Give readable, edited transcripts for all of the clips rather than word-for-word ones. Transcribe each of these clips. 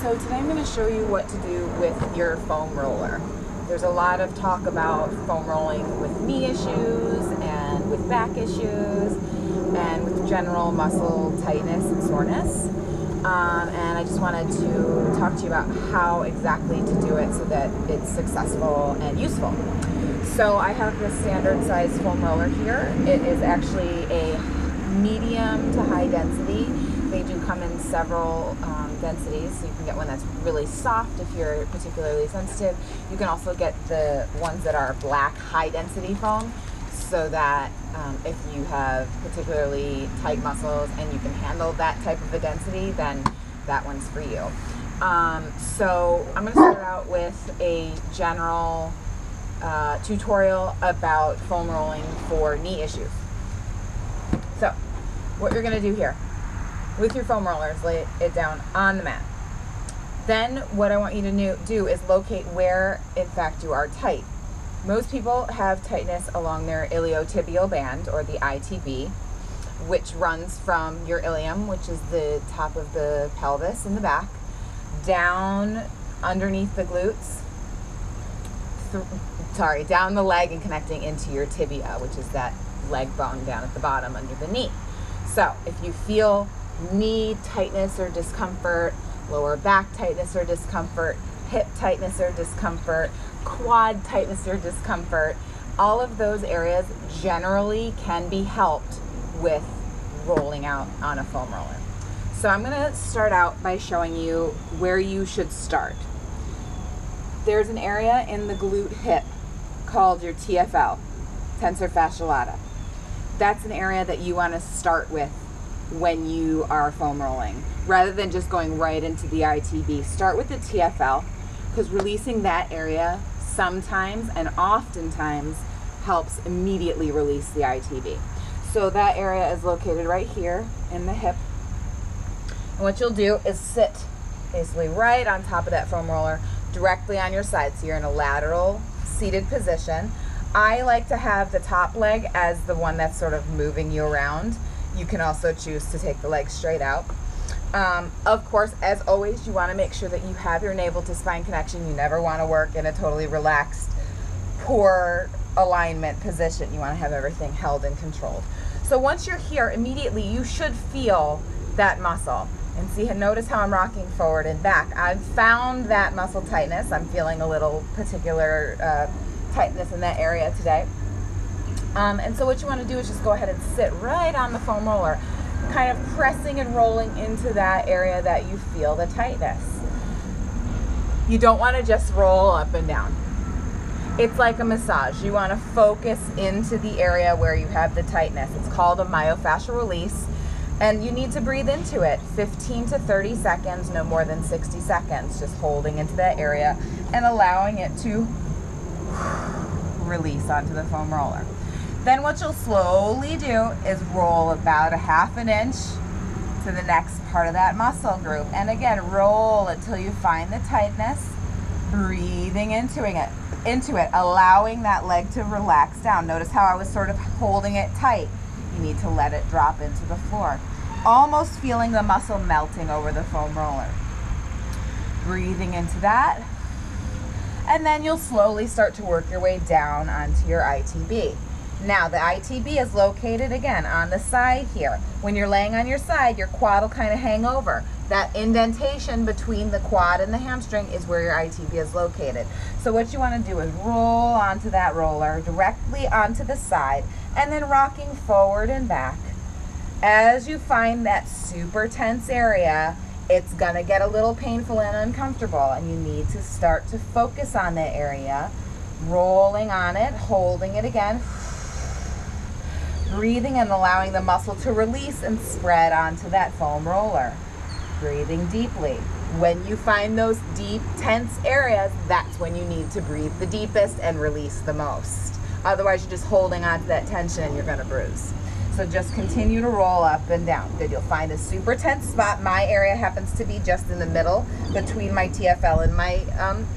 So today I'm going to show you what to do with your foam roller. There's a lot of talk about foam rolling with knee issues and with back issues and with general muscle tightness and soreness. And I just wanted to talk to you about how exactly to do it so that it's successful and useful. So I have this standard size foam roller here. It is actually a medium to high density. They do come in several densities, so you can get one that's really soft if you're particularly sensitive. You can also get the ones that are black high density foam, so that if you have particularly tight muscles and you can handle that type of a density, then that one's for you. So I'm going to start out with a general tutorial about foam rolling for knee issues. So what you're going to do here with your foam rollers, lay it down on the mat. Then what I want you to do is locate where in fact you are tight. Most people have tightness along their iliotibial band, or the ITB, which runs from your ilium, which is the top of the pelvis in the back, down underneath the glutes, down the leg and connecting into your tibia, which is that leg bone down at the bottom under the knee. So if you feel knee tightness or discomfort, lower back tightness or discomfort, hip tightness or discomfort, quad tightness or discomfort, all of those areas generally can be helped with rolling out on a foam roller. So I'm going to start out by showing you where you should start. There's an area in the glute hip called your TFL, tensor fascia lata. That's an area that you want to start with when you are foam rolling. Rather than just going right into the ITB, start with the TFL, because releasing that area sometimes and oftentimes helps immediately release the ITB. So that area is located right here in the hip. And what you'll do is sit basically right on top of that foam roller, directly on your side. So you're in a lateral seated position. I like to have the top leg as the one that's sort of moving you around. You can also choose to take the leg straight out. Of course, as always, you want to make sure that you have your navel to spine connection. You never want to work in a totally relaxed, poor alignment position. You want to have everything held and controlled. So once you're here, immediately you should feel that muscle. And see, notice how I'm rocking forward and back. I've found that muscle tightness. I'm feeling a little particular tightness in that area today. And so what you want to do is just go ahead and sit right on the foam roller, kind of pressing and rolling into that area that you feel the tightness. You don't want to just roll up and down. It's like a massage. You want to focus into the area where you have the tightness. It's called a myofascial release, and you need to breathe into it 15 to 30 seconds, no more than 60 seconds, just holding into that area and allowing it to release onto the foam roller. Then what you'll slowly do is roll about a half an inch to the next part of that muscle group. And again, roll until you find the tightness, breathing into it, allowing that leg to relax down. Notice how I was sort of holding it tight. You need to let it drop into the floor. Almost feeling the muscle melting over the foam roller. Breathing into that. And then you'll slowly start to work your way down onto your ITB. Now, the ITB is located, again, on the side here. When you're laying on your side, your quad will kind of hang over. That indentation between the quad and the hamstring is where your ITB is located. So what you want to do is roll onto that roller, directly onto the side, and then rocking forward and back. As you find that super tense area, it's going to get a little painful and uncomfortable, and you need to start to focus on that area, rolling on it, holding it again, breathing and allowing the muscle to release and spread onto that foam roller. Breathing deeply. When you find those deep, tense areas, that's when you need to breathe the deepest and release the most. Otherwise, you're just holding onto that tension and you're going to bruise. So just continue to roll up and down. Good, you'll find a super tense spot. My area happens to be just in the middle between my TFL and my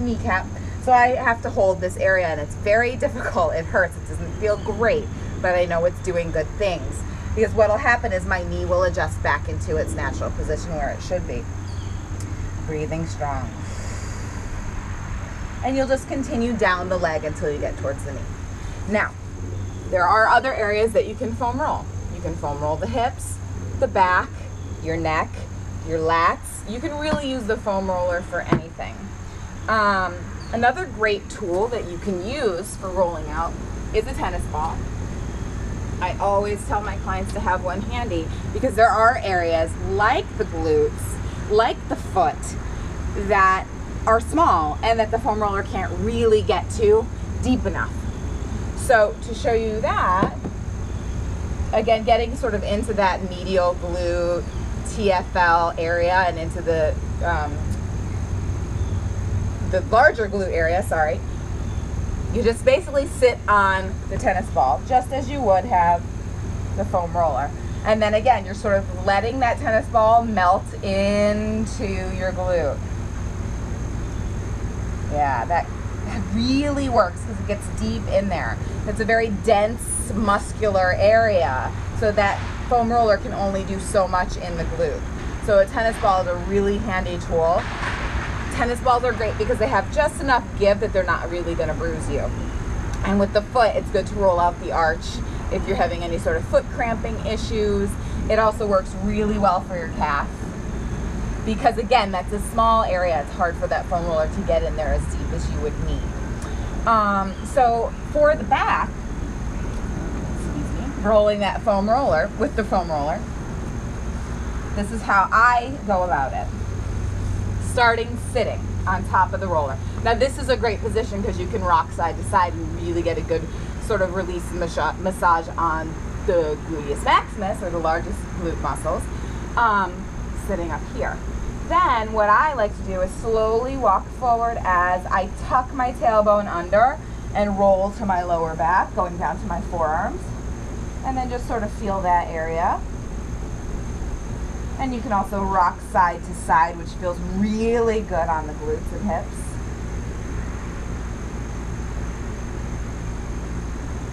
kneecap. So I have to hold this area, and it's very difficult. It hurts. It doesn't feel great, but I know it's doing good things. Because what will happen is my knee will adjust back into its natural position where it should be. Breathing strong. And you'll just continue down the leg until you get towards the knee. Now, there are other areas that you can foam roll. You can foam roll the hips, the back, your neck, your lats. You can really use the foam roller for anything. Another great tool that you can use for rolling out is a tennis ball. I always tell my clients to have one handy because there are areas like the glutes, like the foot, that are small and that the foam roller can't really get to deep enough. So to show you that, again, getting sort of into that medial glute, TFL area and into the larger glute area, sorry, you just basically sit on the tennis ball just as you would have the foam roller. And then again, you're sort of letting that tennis ball melt into your glute. Yeah, that really works because it gets deep in there. It's a very dense muscular area, so that foam roller can only do so much in the glute. So a tennis ball is a really handy tool. Tennis balls are great because they have just enough give that they're not really going to bruise you. And with the foot, it's good to roll out the arch if you're having any sort of foot cramping issues. It also works really well for your calf because, again, that's a small area. It's hard for that foam roller to get in there as deep as you would need. So for the back, rolling that foam roller with the foam roller, this is how I go about it. Starting sitting on top of the roller. Now this is a great position because you can rock side to side and really get a good sort of release and massage on the gluteus maximus, or the largest glute muscles, sitting up here. Then what I like to do is slowly walk forward as I tuck my tailbone under and roll to my lower back, going down to my forearms, and then just sort of feel that area. And you can also rock side to side, which feels really good on the glutes and hips.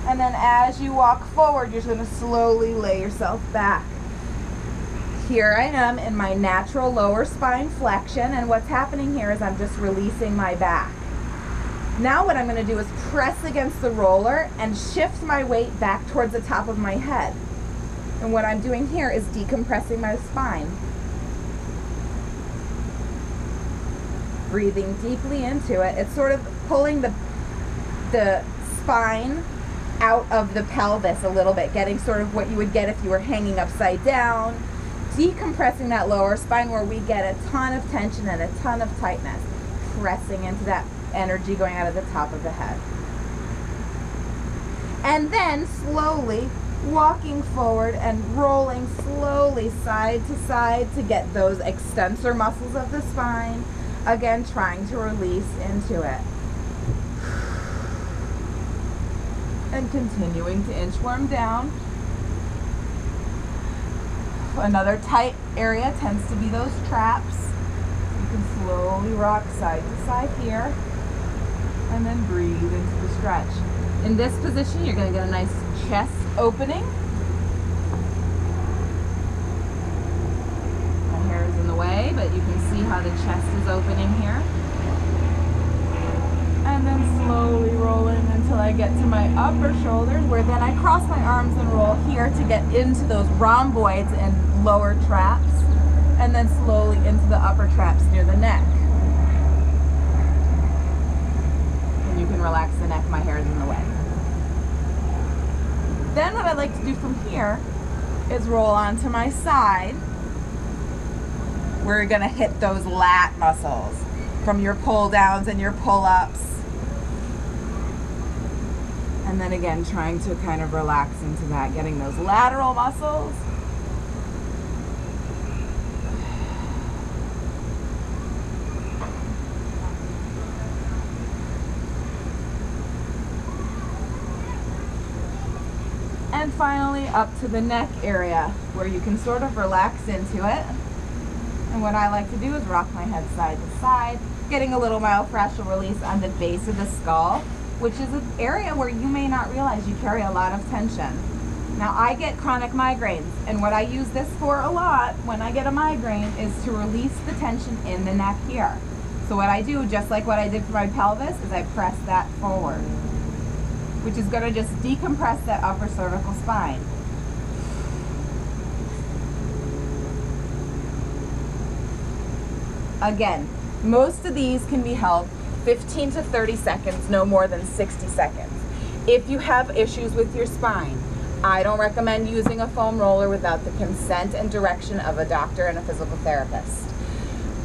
And then as you walk forward, you're just going to slowly lay yourself back. Here I am in my natural lower spine flexion, and what's happening here is I'm just releasing my back. Now what I'm going to do is press against the roller and shift my weight back towards the top of my head. And what I'm doing here is decompressing my spine. Breathing deeply into it. It's sort of pulling the spine out of the pelvis a little bit, getting sort of what you would get if you were hanging upside down, decompressing that lower spine where we get a ton of tension and a ton of tightness, pressing into that energy going out of the top of the head. And then slowly walking forward and rolling slowly side to side to get those extensor muscles of the spine. Again, trying to release into it. And continuing to inchworm down. Another tight area tends to be those traps. You can slowly rock side to side here. And then breathe into the stretch. In this position, you're going to get a nice chest opening. My hair is in the way, but you can see how the chest is opening here. And then slowly rolling until I get to my upper shoulders, where then I cross my arms and roll here to get into those rhomboids and lower traps, and then slowly into the upper traps near the neck. And you can relax the neck, my hair is in the way. Then what I like to do from here is roll onto my side. We're gonna hit those lat muscles from your pull downs and your pull ups. And then again, trying to kind of relax into that, getting those lateral muscles. And finally up to the neck area where you can sort of relax into it. And what I like to do is rock my head side to side, getting a little myofascial release on the base of the skull, which is an area where you may not realize you carry a lot of tension. Now I get chronic migraines, and what I use this for a lot when I get a migraine is to release the tension in the neck here. So what I do, just like what I did for my pelvis, is I press that forward, which is going to just decompress that upper cervical spine. Again, most of these can be held 15 to 30 seconds, no more than 60 seconds. If you have issues with your spine, I don't recommend using a foam roller without the consent and direction of a doctor and a physical therapist.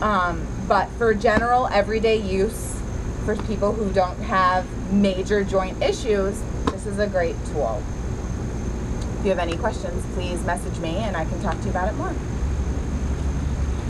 But for general everyday use, for people who don't have major joint issues, this is a great tool. If you have any questions, please message me and I can talk to you about it more.